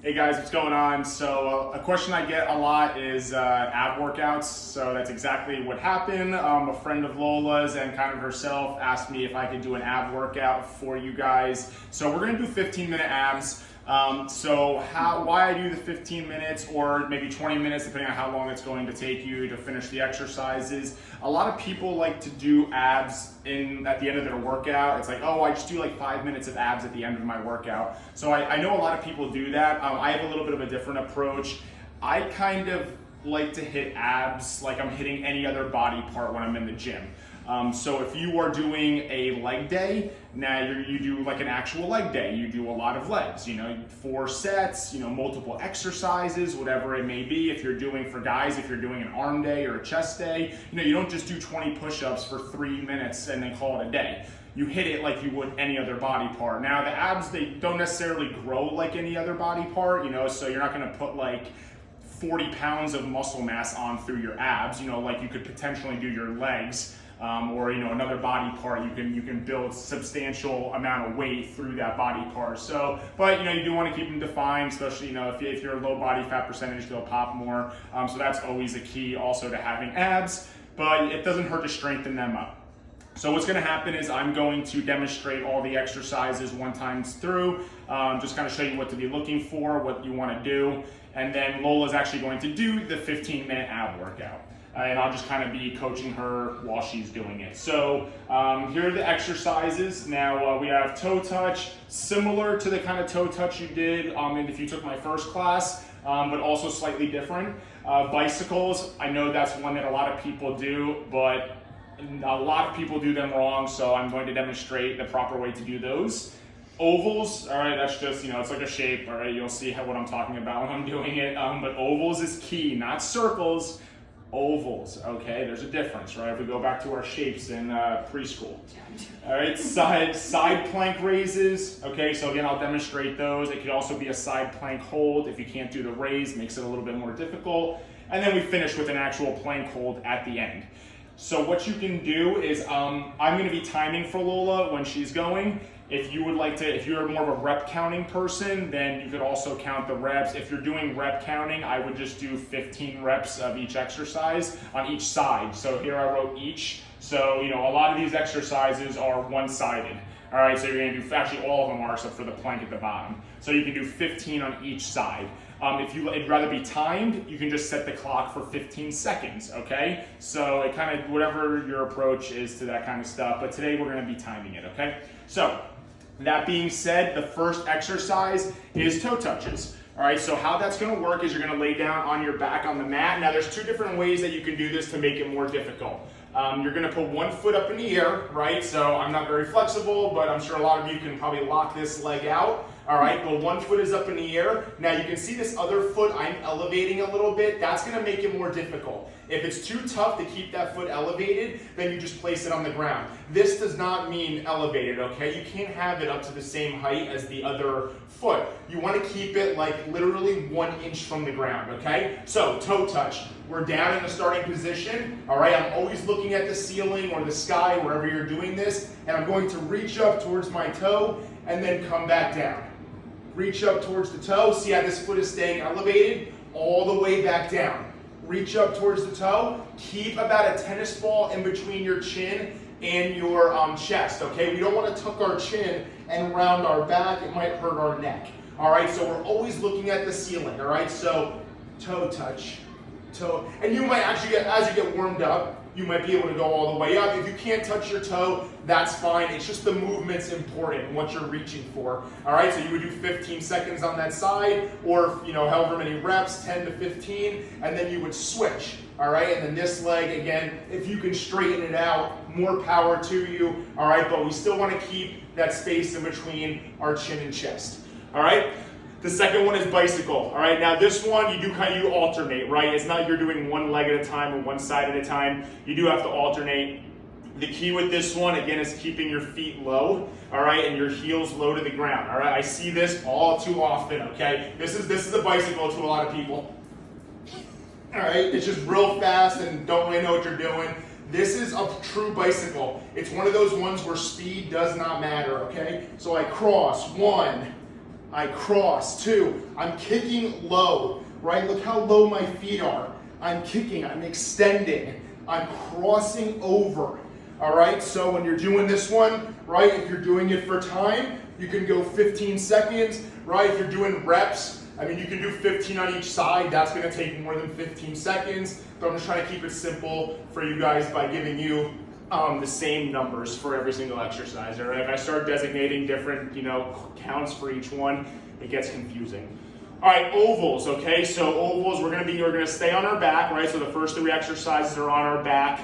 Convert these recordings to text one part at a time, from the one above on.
Hey guys, what's going on? So a question I get a lot is ab workouts. So that's exactly what happened. A friend of Lola's and kind of herself asked me if I could do an ab workout for you guys. So we're gonna do 15-minute abs. Why I do the 15 minutes or maybe 20 minutes, depending on how long it's going to take you to finish the exercises. A lot of people like to do abs at the end of their workout. It's like, oh, I just do like 5 minutes of abs at the end of my workout. So I know a lot of people do that. I have a little bit of a different approach. I kind of like to hit abs like I'm hitting any other body part when I'm in the gym. So if you are doing a leg day, now you do like an actual leg day. You do a lot of legs, 4 sets, multiple exercises, whatever it may be. If you're doing, for guys, if you're doing an arm day or a chest day, you don't just do 20 push-ups for 3 minutes and then call it a day. You hit it like you would any other body part. Now the abs, they don't necessarily grow like any other body part, so you're not gonna put like 40 pounds of muscle mass on through your abs, like you could potentially do your legs. Or another body part, you can build substantial amount of weight through that body part. So, but you do want to keep them defined, especially if you're a low body fat percentage, they'll pop more. So that's always a key also to having abs, but it doesn't hurt to strengthen them up. So what's going to happen is I'm going to demonstrate all the exercises one time through, just kind of show you what to be looking for, what you want to do, and then Lola's actually going to do the 15-minute ab workout. And I'll just kind of be coaching her while she's doing it. So here are the exercises. Now we have toe touch, similar to the kind of toe touch you did if you took my first class, but also slightly different. Bicycles, I know that's one that a lot of people do, but a lot of people do them wrong, so I'm going to demonstrate the proper way to do those. Ovals, all right, that's just, it's like a shape, all right, you'll see what I'm talking about when I'm doing it, but ovals is key, not circles. Ovals, okay, there's a difference, right? If we go back to our shapes in preschool. All right, side plank raises, okay, so again, I'll demonstrate those. It could also be a side plank hold. If you can't do the raise, makes it a little bit more difficult. And then we finish with an actual plank hold at the end. So what you can do is, I'm gonna be timing for Lola when she's going. If you would like to, if you're more of a rep counting person, then you could also count the reps. If you're doing rep counting, I would just do 15 reps of each exercise on each side. So here I wrote each. So, a lot of these exercises are one-sided. All right, so you're gonna do, actually all of them are, except for the plank at the bottom. So you can do 15 on each side. If you'd rather be timed, you can just set the clock for 15 seconds, okay? So it kind of, whatever your approach is to that kind of stuff, but today we're gonna be timing it, okay? So, that being said, the first exercise is toe touches. All right, so how that's gonna work is you're gonna lay down on your back on the mat. Now there's 2 different ways that you can do this to make it more difficult. You're gonna put one foot up in the air, right? So I'm not very flexible, but I'm sure a lot of you can probably lock this leg out. All right, but one foot is up in the air. Now you can see this other foot I'm elevating a little bit. That's gonna make it more difficult. If it's too tough to keep that foot elevated, then you just place it on the ground. This does not mean elevated, okay? You can't have it up to the same height as the other foot. You wanna keep it like literally 1 inch from the ground, okay? So toe touch, we're down in the starting position, all right? I'm always looking at the ceiling or the sky, wherever you're doing this, and I'm going to reach up towards my toe and then come back down. Reach up towards the toe, see how this foot is staying elevated, all the way back down. Reach up towards the toe, keep about a tennis ball in between your chin and your chest, okay? We don't wanna tuck our chin and round our back, it might hurt our neck. All right, so we're always looking at the ceiling, all right? So toe touch, toe, and you might actually as you get warmed up, you might be able to go all the way up. If you can't touch your toe, that's fine. It's just the movement's important, what you're reaching for. All right, so you would do 15 seconds on that side, or however many reps, 10 to 15, and then you would switch. All right, and then this leg, again, if you can straighten it out, more power to you. All right, but we still want to keep that space in between our chin and chest. All right. The second one is bicycle, all right? Now this one, you alternate, right? It's not you're doing one leg at a time or one side at a time. You do have to alternate. The key with this one, again, is keeping your feet low, all right? And your heels low to the ground, all right? I see this all too often, okay? This is a bicycle to a lot of people. All right, it's just real fast and don't really know what you're doing. This is a true bicycle. It's one of those ones where speed does not matter, okay? So I cross, 1, I cross. 2, I'm kicking low, right? Look how low my feet are. I'm kicking, I'm extending, I'm crossing over. All right, so when you're doing this one, right, if you're doing it for time, you can go 15 seconds, right? If you're doing reps, I mean, you can do 15 on each side. That's gonna take more than 15 seconds, but I'm just trying to keep it simple for you guys by giving you the same numbers for every single exercise. All right, if I start designating different, counts for each one, it gets confusing. All right, ovals, okay? So ovals, we're gonna stay on our back, right? So the first 3 exercises are on our back.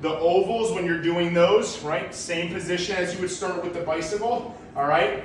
The ovals, when you're doing those, right, same position as you would start with the bicycle, all right?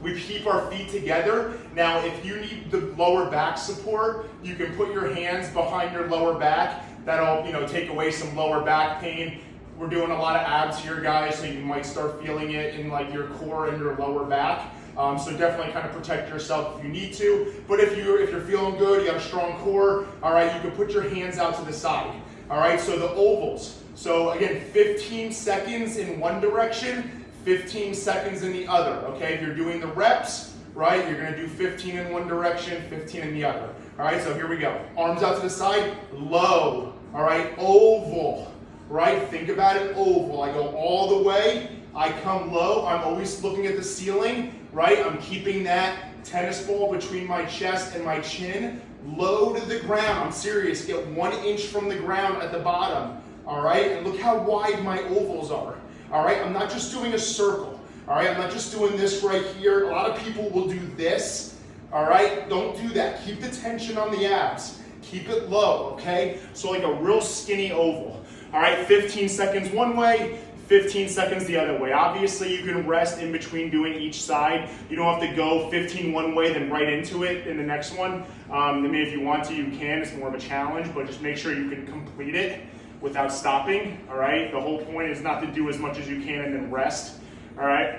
We keep our feet together. Now, if you need the lower back support, you can put your hands behind your lower back. That'll, take away some lower back pain. We're doing a lot of abs here, guys, so you might start feeling it in like your core and your lower back. So definitely kind of protect yourself if you need to. But if you're feeling good, you got a strong core, all right, you can put your hands out to the side. All right, so the ovals. So again, 15 seconds in one direction, 15 seconds in the other, okay? If you're doing the reps, right, you're gonna do 15 in one direction, 15 in the other. All right, so here we go. Arms out to the side, low, all right, oval, right? Think about it, oval. I go all the way, I come low, I'm always looking at the ceiling, right? I'm keeping that tennis ball between my chest and my chin, low to the ground. I'm serious, get 1 inch from the ground at the bottom. All right, and look how wide my ovals are. All right, I'm not just doing a circle. All right, I'm not just doing this right here. A lot of people will do this. All right, don't do that. Keep the tension on the abs. Keep it low, okay? So like a real skinny oval. All right, 15 seconds one way, 15 seconds the other way. Obviously, you can rest in between doing each side. You don't have to go 15 one way, then right into it in the next one. I mean, if you want to, you can. It's more of a challenge, but just make sure you can complete it without stopping, all right? The whole point is not to do as much as you can and then rest, all right?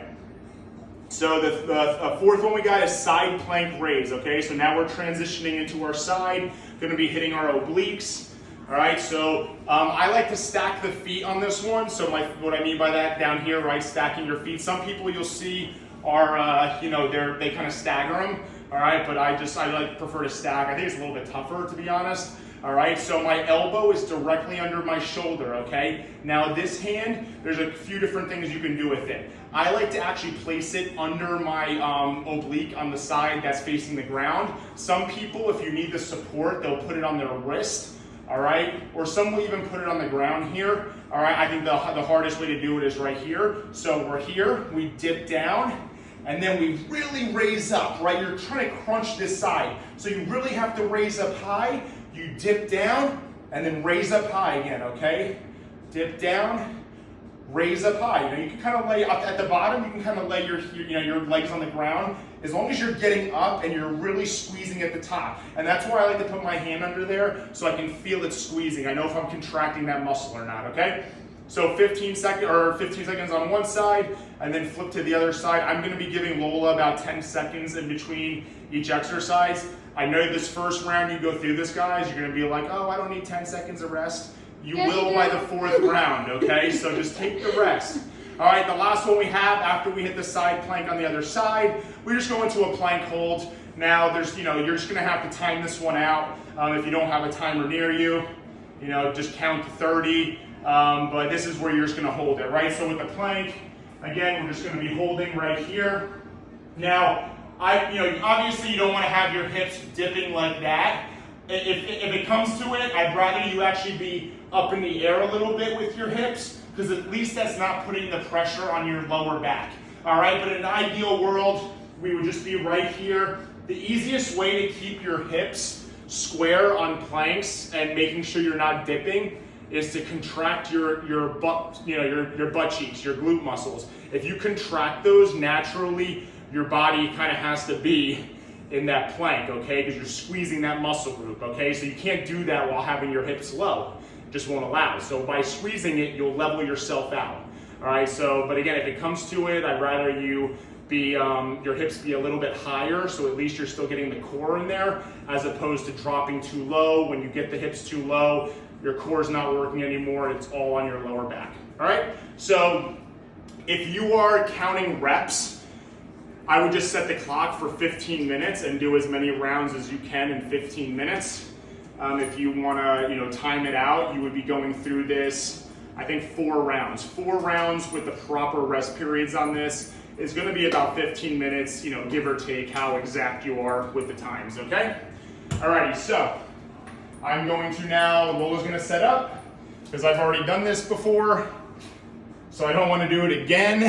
So the fourth one we got is side plank raise, okay? So now we're transitioning into our side, gonna be hitting our obliques, all right? So I like to stack the feet on this one. So what I mean by that down here, right, stacking your feet. Some people you'll see are, they kind of stagger them, all right? But I prefer to stack. I think it's a little bit tougher, to be honest. All right, so my elbow is directly under my shoulder, okay? Now this hand, there's a few different things you can do with it. I like to actually place it under my oblique on the side that's facing the ground. Some people, if you need the support, they'll put it on their wrist, all right? Or some will even put it on the ground here, all right? I think the hardest way to do it is right here. So we're here, we dip down, and then we really raise up, right? You're trying to crunch this side. So you really have to raise up high. You dip down and then raise up high again, okay? Dip down, raise up high. You can kind of lay up at the bottom, you can kind of lay your legs on the ground as long as you're getting up and you're really squeezing at the top. And that's why I like to put my hand under there so I can feel it squeezing. I know if I'm contracting that muscle or not, okay? So 15 seconds on one side and then flip to the other side. I'm gonna be giving Lola about 10 seconds in between each exercise. I know this first round you go through this, guys, you're gonna be like, oh, I don't need 10 seconds of rest. You will by the 4th round, okay? So just take the rest. All right, the last one we have after we hit the side plank on the other side, we just go into a plank hold. Now you're just gonna have to time this one out. If you don't have a timer near you, just count to 30. But this is where you're just gonna hold it, right? So with the plank, again, we're just gonna be holding right here. Now, obviously you don't wanna have your hips dipping like that. If it comes to it, I'd rather you actually be up in the air a little bit with your hips, because at least that's not putting the pressure on your lower back. All right, but in an ideal world, we would just be right here. The easiest way to keep your hips square on planks and making sure you're not dipping is to contract your butt, your butt cheeks, your glute muscles. If you contract those naturally, your body kind of has to be in that plank, okay? Because you're squeezing that muscle group, okay? So you can't do that while having your hips low. It just won't allow. So by squeezing it, you'll level yourself out. All right, but again, if it comes to it, I'd rather you be, your hips be a little bit higher, so at least you're still getting the core in there, as opposed to dropping too low. When you get the hips too low, your core is not working anymore, it's all on your lower back. All right, so if you are counting reps, I would just set the clock for 15 minutes and do as many rounds as you can in 15 minutes. If you want to, time it out, you would be going through this, I think 4 rounds. 4 rounds with the proper rest periods on this is going to be about 15 minutes, give or take how exact you are with the times, okay? Alrighty, so I'm going to now, Lola's going to set up because I've already done this before, so I don't want to do it again.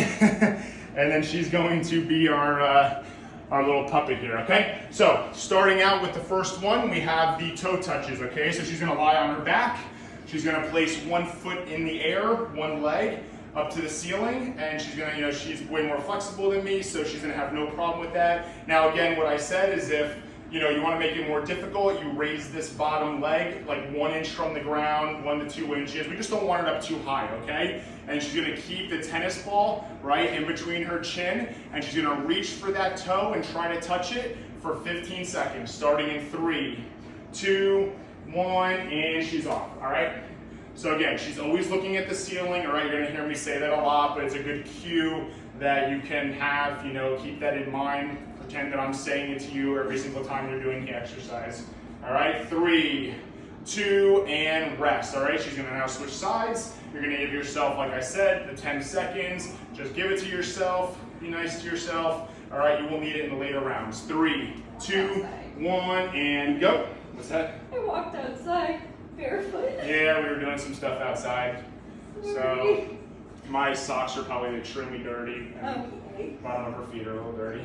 And then she's going to be our little puppet here, okay? So, starting out with the first one, we have the toe touches, okay? So she's gonna lie on her back. She's gonna place one foot in the air, one leg, up to the ceiling, and she's gonna, she's way more flexible than me, so she's gonna have no problem with that. Now, again, what I said is if, you wanna make it more difficult, you raise this bottom leg like 1 inch from the ground, 1 to 2 inches. We just don't want it up too high, okay? And she's gonna keep the tennis ball right in between her chin, and she's gonna reach for that toe and try to touch it for 15 seconds, starting in 3, 2, 1, and she's off, all right? So again, she's always looking at the ceiling, all right? You're gonna hear me say that a lot, but it's a good cue that you can have, keep that in mind. Pretend that I'm saying it to you every single time you're doing the exercise. All right, 3, 2, and rest. All right, she's gonna now switch sides. You're gonna give yourself, like I said, the 10 seconds. Just give it to yourself, be nice to yourself. All right, you will need it in the later rounds. 3, 2, 1, and go. What's that? I walked outside barefoot. Yeah, we were doing some stuff outside. So my socks are probably extremely dirty. Okay. Bottom of her feet are a little dirty.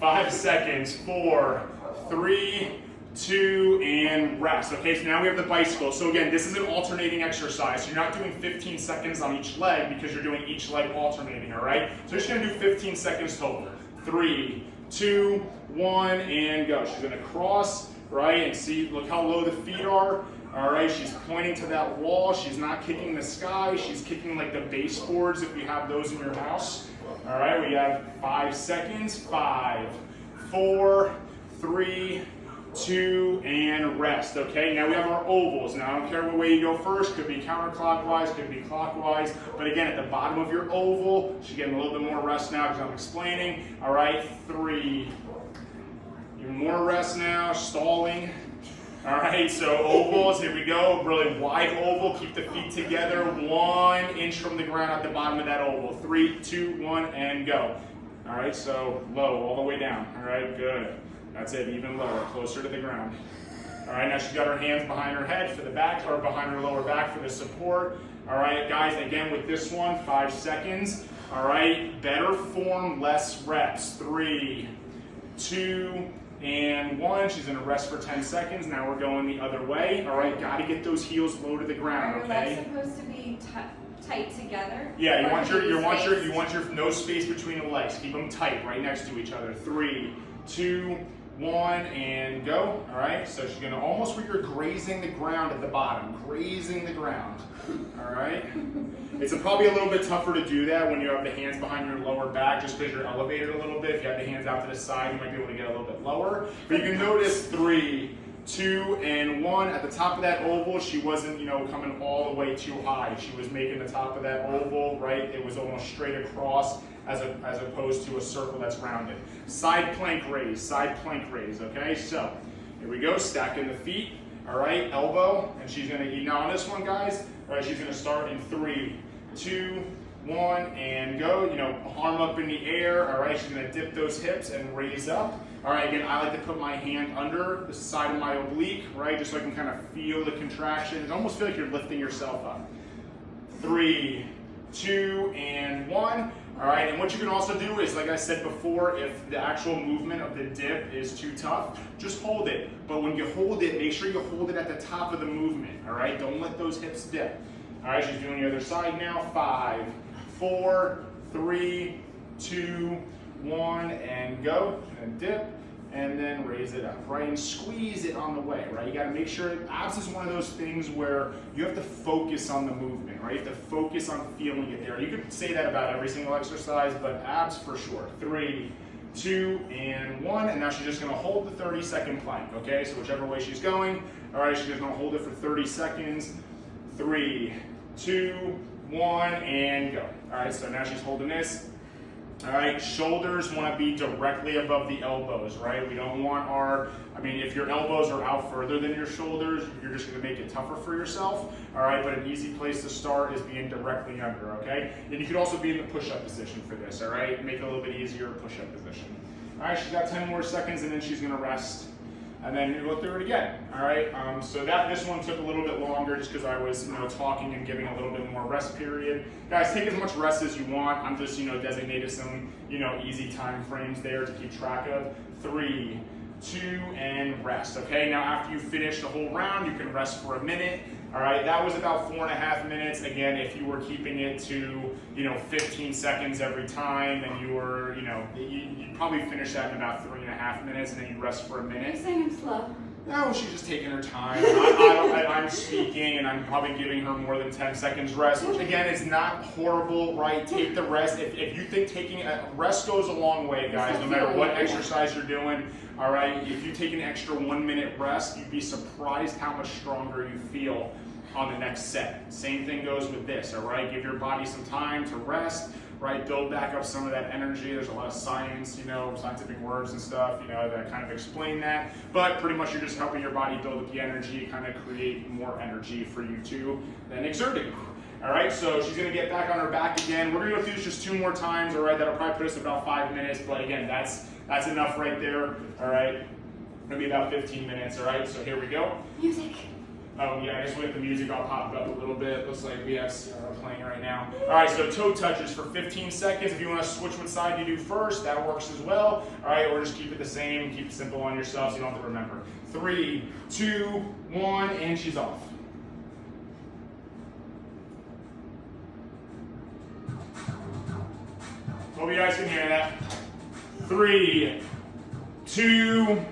5 seconds, 4, 3, 2, and rest. Okay, so now we have the bicycle. So again, this is an alternating exercise. So you're not doing 15 seconds on each leg because you're doing each leg alternating, all right? So you're just gonna do 15 seconds total. 3, 2, 1, and go. She's gonna cross, right, and see, look how low the feet are. All right, she's pointing to that wall. She's not kicking the sky. She's kicking like the baseboards if you have those in your house. All right, we have 5 seconds. 5, 4, 3, 2, and rest. Okay, now we have our ovals. Now I don't care what way you go first. Could be counterclockwise, could be clockwise. But again, at the bottom of your oval, she's getting a little bit more rest now because I'm explaining. All right, 3. Even more rest now, stalling. All right, so ovals, here we go. Really wide oval, keep the feet together. 1 inch from the ground at the bottom of that oval. 3, 2, 1, and go. All right, so low, all the way down. All right, good. That's it, even lower, closer to the ground. All right, now she's got her hands behind her head for the back, or behind her lower back for the support. All right, guys, again with this one, 5 seconds. All right, better form, less reps. 3, 2, and 1. She's gonna rest for 10 seconds. Now we're going the other way. All right, gotta get those heels low to the ground, Are your okay? legs supposed to be tight together? Yeah, you Or want do your space? no space between the legs. Keep them tight, right next to each other. 3, 2, 1, and go. All right, so she's gonna almost where you're grazing the ground at the bottom, grazing the ground. All right, it's probably a little bit tougher to do that when you have the hands behind your lower back, just because you're elevated a little bit. If you have the hands out to the side, you might be able to get a little bit lower. But you can notice 3, 2, and 1 at the top of that oval. She wasn't, coming all the way too high. She was making the top of that oval, right? It was almost straight across, as opposed to a circle that's rounded. Side plank raise, okay? So, here we go, stacking the feet, all right? Elbow, and she's gonna eat. Now on this one, guys, all right, she's gonna start in 3, 2, 1, and go. Arm up in the air, all right? She's gonna dip those hips and raise up. All right, again, I like to put my hand under the side of my oblique, right? Just so I can kind of feel the contraction. It almost feel like you're lifting yourself up. 3, 2, and 1. All right, and what you can also do is, like I said before, if the actual movement of the dip is too tough, just hold it. But when you hold it, make sure you hold it at the top of the movement, all right? Don't let those hips dip. All right, she's doing the other side now. 5, 4, 3, 2, 1, and go. And dip, and then raise it up, right? And squeeze it on the way, right? You gotta make sure, abs is one of those things where you have to focus on the movement, right? You have to focus on feeling it there. You could say that about every single exercise, but abs for sure. 3, 2, and 1, and now she's just gonna hold the 30-second plank, okay? So whichever way she's going, all right, she's just gonna hold it for 30 seconds. 3, 2, 1, and go. All right, so now she's holding this. All right, shoulders want to be directly above the elbows, right? We don't want if your elbows are out further than your shoulders, you're just going to make it tougher for yourself, all right? But an easy place to start is being directly under, okay? And you could also be in the push-up position for this, all right? Make it a little bit easier, push-up position. All right, she's got 10 more seconds, and then she's going to rest. And then you go through it again, all right? So this one took a little bit longer just because I was, talking and giving a little bit more rest period. Guys, take as much rest as you want. I'm just, designated some, easy time frames there to keep track of. 3, 2, and rest, okay? Now, after you finish the whole round, you can rest for a minute, all right? That was about 4.5 minutes. Again, if you were keeping it to, 15 seconds every time, and you were, you'd probably finish that in about 3.5 minutes, and then you rest for a minute. You're saying I'm slow. No, she's just taking her time. I'm speaking, and I'm probably giving her more than 10 seconds rest, which again is not horrible, right? Take the rest. If you think taking a rest goes a long way, guys, no matter what exercise you're doing, all right? If you take an extra 1 minute rest, you'd be surprised how much stronger you feel on the next set. Same thing goes with this, all right? Give your body some time to rest, right? Build back up some of that energy. There's a lot of science, scientific words and stuff, that kind of explain that. But pretty much you're just helping your body build up the energy, kind of create more energy for you to then exert it. All right, so she's gonna get back on her back again. We're gonna go through this just 2 more times, all right? That'll probably put us about 5 minutes, but again, that's enough right there, all right? It'll be about 15 minutes, all right? So here we go. Music. Oh yeah, I guess with the music I'll pop it up a little bit. Looks like we have Sarah playing right now. All right, so toe touches for 15 seconds. If you want to switch what side you do first, that works as well. All right, or just keep it the same. Keep it simple on yourself so you don't have to remember. 3, 2, 1, and she's off. Hope you guys can hear that. 3, 2,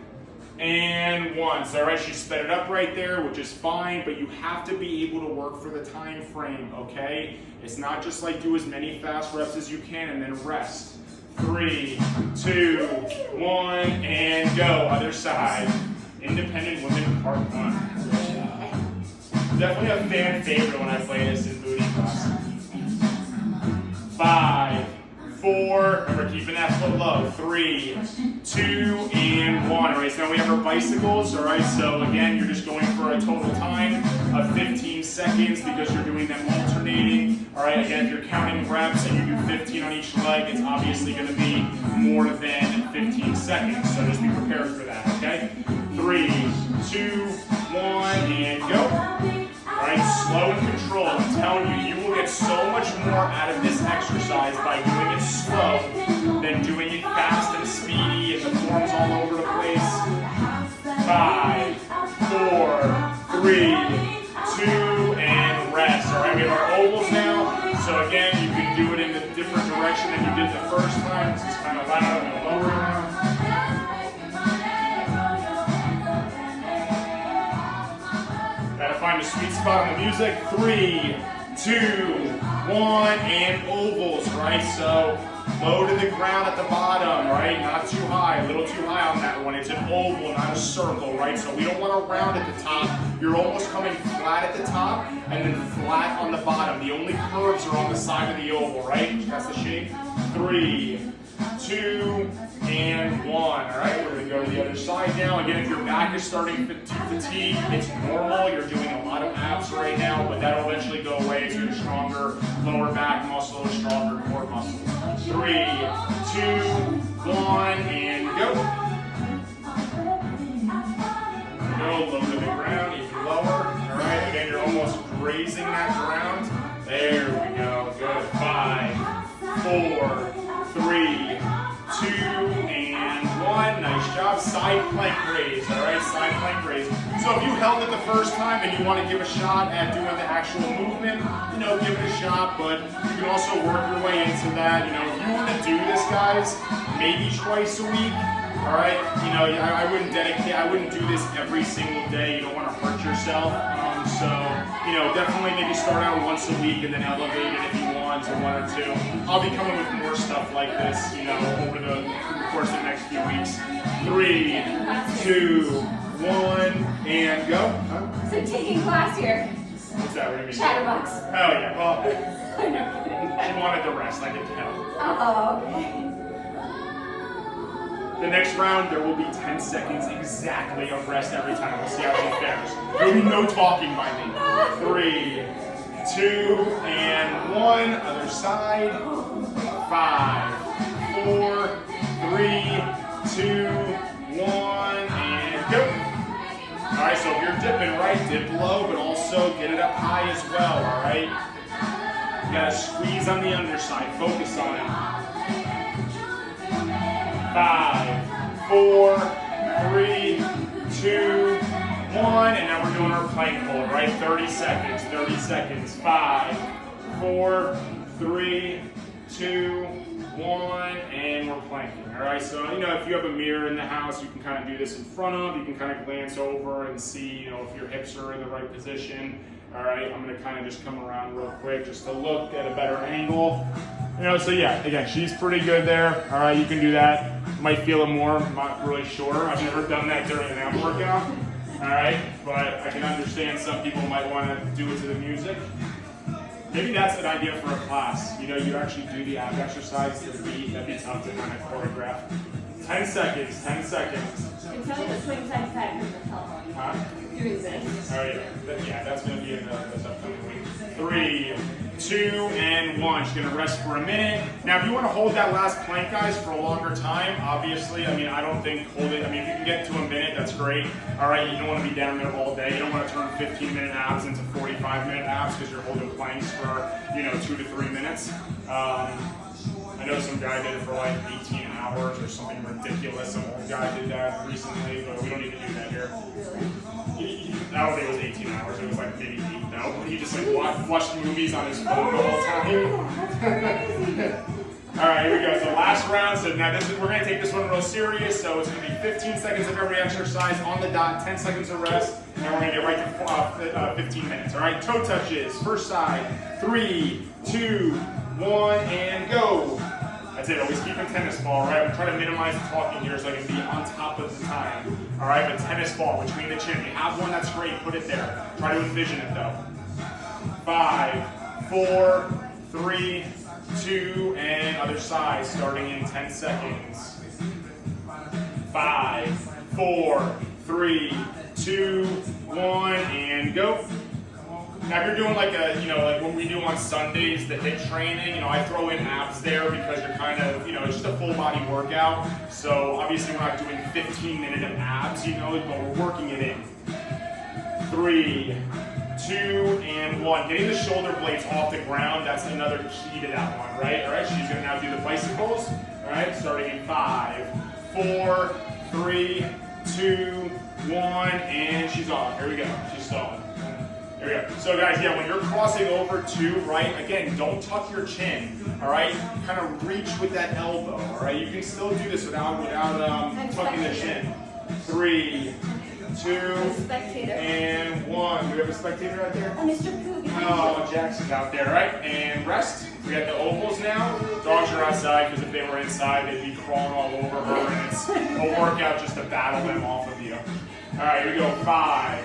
and 1. So, all right, she sped it up right there, which is fine, but you have to be able to work for the time frame, okay? It's not just like do as many fast reps as you can and then rest. 3, 2, 1, and go. Other side. Independent Women Part 1. Definitely a fan favorite when I play this in booty class. 5, 4, remember keeping that foot low. 3, 2, and 1. All right, so now we have our bicycles. All right, so again, you're just going for a total time of 15 seconds because you're doing them alternating. All right, again, if you're counting reps and you do 15 on each leg, it's obviously going to be more than 15 seconds. So just be prepared for that, okay? 3, 2, 1, and go. All right, slow and controlled. I'm telling you, you will get so much more out of this exercise by doing it slow than doing it fast and speedy and the forms all over the place. 5, 4, 3, 2, and rest. All right, we have our ovals now. So again, you can do it in a different direction than you did the first time. This is kind of loud and lower now. Gotta find a sweet spot on the music. 3, 2, 1, and ovals, right? So low to the ground at the bottom, right? Not too high, a little too high on that one. It's an oval, not a circle, right? So we don't want to round at the top. You're almost coming flat at the top and then flat on the bottom. The only curves are on the side of the oval, right? That's the shape. 3, 2, and 1. All right, we're going to go to the other side now. Again, if your back is starting to fatigue, it's normal. You're doing a lot of abs right now, but that'll eventually go away as you get stronger lower back muscle or stronger core muscle. 3, 2, 1, and go. Go low to the ground, even lower. All right, again, you're almost grazing that ground. There we go. Good. 5, 4, 3, 2, and 1. Nice job. Side plank raise. All right, side plank raise. So if you held it the first time and you want to give a shot at doing the actual movement, give it a shot, but you can also work your way into that. If you want to do this, guys, maybe twice a week. All right, I wouldn't do this every single day. You don't want to hurt yourself. So, definitely maybe start out once a week and then elevate it if you want to 1 or 2. I'll be coming with more stuff like this, over the course of the next few weeks. 3, 2, 1, and go. So taking class here. What's that? What do you mean? Chatterbox. Oh yeah, well, I'm not kidding. she wanted the rest, I can tell. Oh, okay. The next round, there will be 10 seconds exactly of rest every time. We'll see how she fares. There will be no talking by me. 3, 2, and 1. Other side. 5, 4, 3, 2, 1, and go. All right, so if you're dipping right, dip low, but also get it up high as well, all right? You gotta squeeze on the underside, focus on it. 5, 4, 3, 2, 1, and now we're doing our plank hold, right? 30 seconds, 30 seconds. 5, 4, 3, 2, 1, and we're planking. All right, so if you have a mirror in the house, you can kind of do this in front of. You can kind of glance over and see, if your hips are in the right position. All right, I'm gonna kind of just come around real quick just to look at a better angle. So yeah, again, she's pretty good there. All right, you can do that. Might feel it more. I'm not really sure. I've never done that during an ab workout. All right, but I can understand some people might want to do it to the music. Maybe that's an idea for a class. You actually do the ab exercise to the beat. That'd be tough to kind of choreograph. 10 seconds, 10 seconds. And tell me the swing side to side movement helps. Huh? Doing this. Oh yeah, that's going to be in this upcoming week. 3, 2, and 1. She's going to rest for a minute. Now, if you want to hold that last plank, guys, for a longer time, obviously, I don't think holding, if you can get to a minute, that's great. All right, you don't want to be down there all day. You don't want to turn 15-minute abs into 45-minute abs because you're holding planks for, 2 to 3 minutes. I know some guy did it for like 18 hours or something ridiculous. Some old guy did that recently, but we don't need to do that here. I don't think it was 18 hours. It was like maybe 8 though. He just watched movies on his phone the whole time. All right, here we go. So last round. So now we're going to take this one real serious. So it's going to be 15 seconds of every exercise on the dot, 10 seconds of rest, and we're going to get right to 15 minutes. All right, toe touches, first side, 3, 2, 1, and go. That's it, always keep a tennis ball, right? I'm trying to minimize the talking here so I can be on top of the time. All right, but tennis ball between the chin. If you have one, that's great, put it there. Try to envision it though. 5, 4, 3, 2, and other side, starting in 10 seconds. 5, 4, 3, 2, 1, and go. Now, if you're doing like what we do on Sundays, the HIIT training, I throw in abs there because you're kind of, it's just a full body workout. So obviously we're not doing 15-minute of abs, but we're working it in. 3, 2, and 1. Getting the shoulder blades off the ground, that's another key to that one, right? All right, she's gonna now do the bicycles. All right, starting in 5, 4, 3, 2, 1, and she's off. Here we go, she's stalling. There we go. So guys, when you're crossing over too, right, again, don't tuck your chin, all right? Kind of reach with that elbow, all right? You can still do this without tucking the chin. 3, 2, and 1. Do we have a spectator right there? Mr. Pooh. Oh, Jackson's out there, right? And rest. We got the ovals now. Dogs are outside because if they were inside, they'd be crawling all over her, and it's a workout just to battle them off of you. All right, here we go. 5,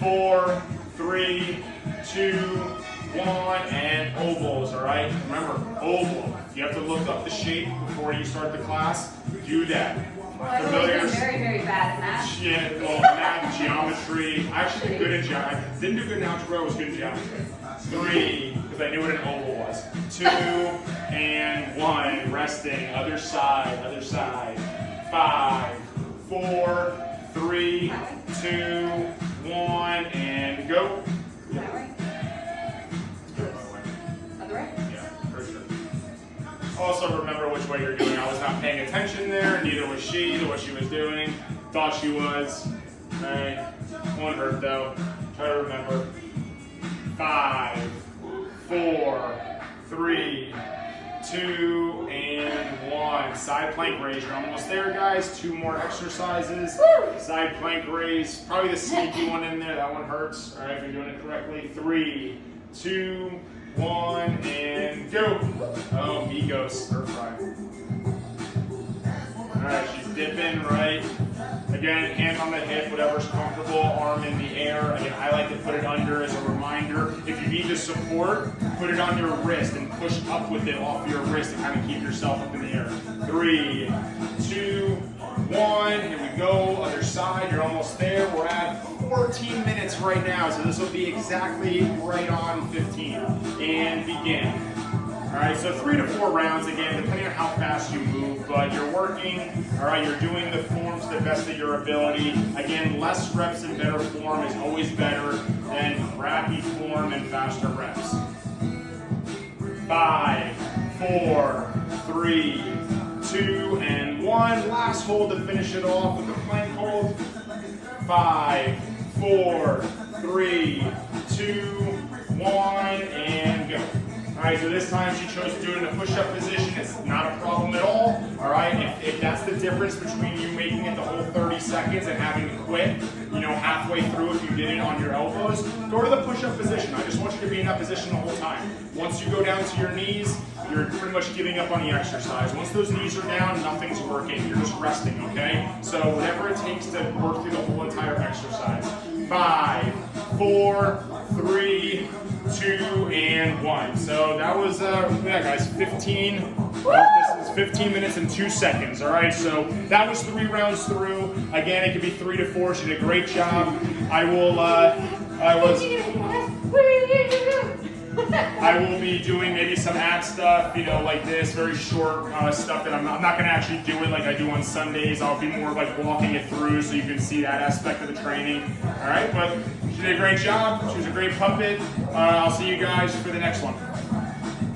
4, 3, 2, 1, and ovals, all right? Remember, oval. You have to look up the shape before you start the class. Do that. Well, I've always been very, very bad at math. Yeah, well, math, geometry. I actually did good in geometry. I didn't do good in algebra, I was good in geometry. 3, because I knew what an oval was. 2, and 1, resting. Other side, other side. 5, 4, 3, 2, 1, and go. That way? Other way? Yeah, for sure. Also remember which way you're doing. I was not paying attention there, neither was she to what she was doing. Thought she was. Alright, won't hurt though. Try to remember. 5, 4, 3, 2, and 1. Side plank raise. You're almost there, guys. 2 more exercises. Woo! Side plank raise. Probably the sneaky one in there. That one hurts. All right, if you're doing it correctly. 3, 2, 1, and go. Oh, Migos stir fry. All right, she's dipping, right? Again, hand on the hip, whatever's comfortable, arm in the air. Again, I like to put it under as a reminder. If you need the support, put it on your wrist and push up with it off your wrist to kind of keep yourself up in the air. 3, 2, 1, here we go, other side, you're almost there. We're at 14 minutes right now, so this will be exactly right on 15. And begin. All right, so 3 to 4 rounds again, depending on how fast you move, but you're working, all right, you're doing the form to the best of your ability. Again, less reps and better form is always better than crappy form and faster reps. 5, 4, 3, 2, and 1. Last hold to finish it off with the plank hold. 5, 4, 3, 2, 1, and go. All right, so this time she chose to do it in a push-up position. It's not a problem at all. All right, if that's the difference between you making it the whole 30 seconds and having to quit, you know, halfway through if you did it on your elbows, go to the push-up position. I just want you to be in that position the whole time. Once you go down to your knees, you're pretty much giving up on the exercise. Once those knees are down, nothing's working. You're just resting, okay? So whatever it takes to work through the whole entire exercise. 5, 4, 3, 2, and 1. So that was, yeah guys, 15. This is 15 minutes and 2 seconds, all right? So that was 3 rounds through. Again, it could be 3 to 4. She did a great job. I will be doing maybe some ab stuff, you know, like this, very short stuff that I'm not going to actually do it like I do on Sundays. I'll be more like walking it through so you can see that aspect of the training. All right, but she did a great job. She was a great puppet. I'll see you guys for the next one.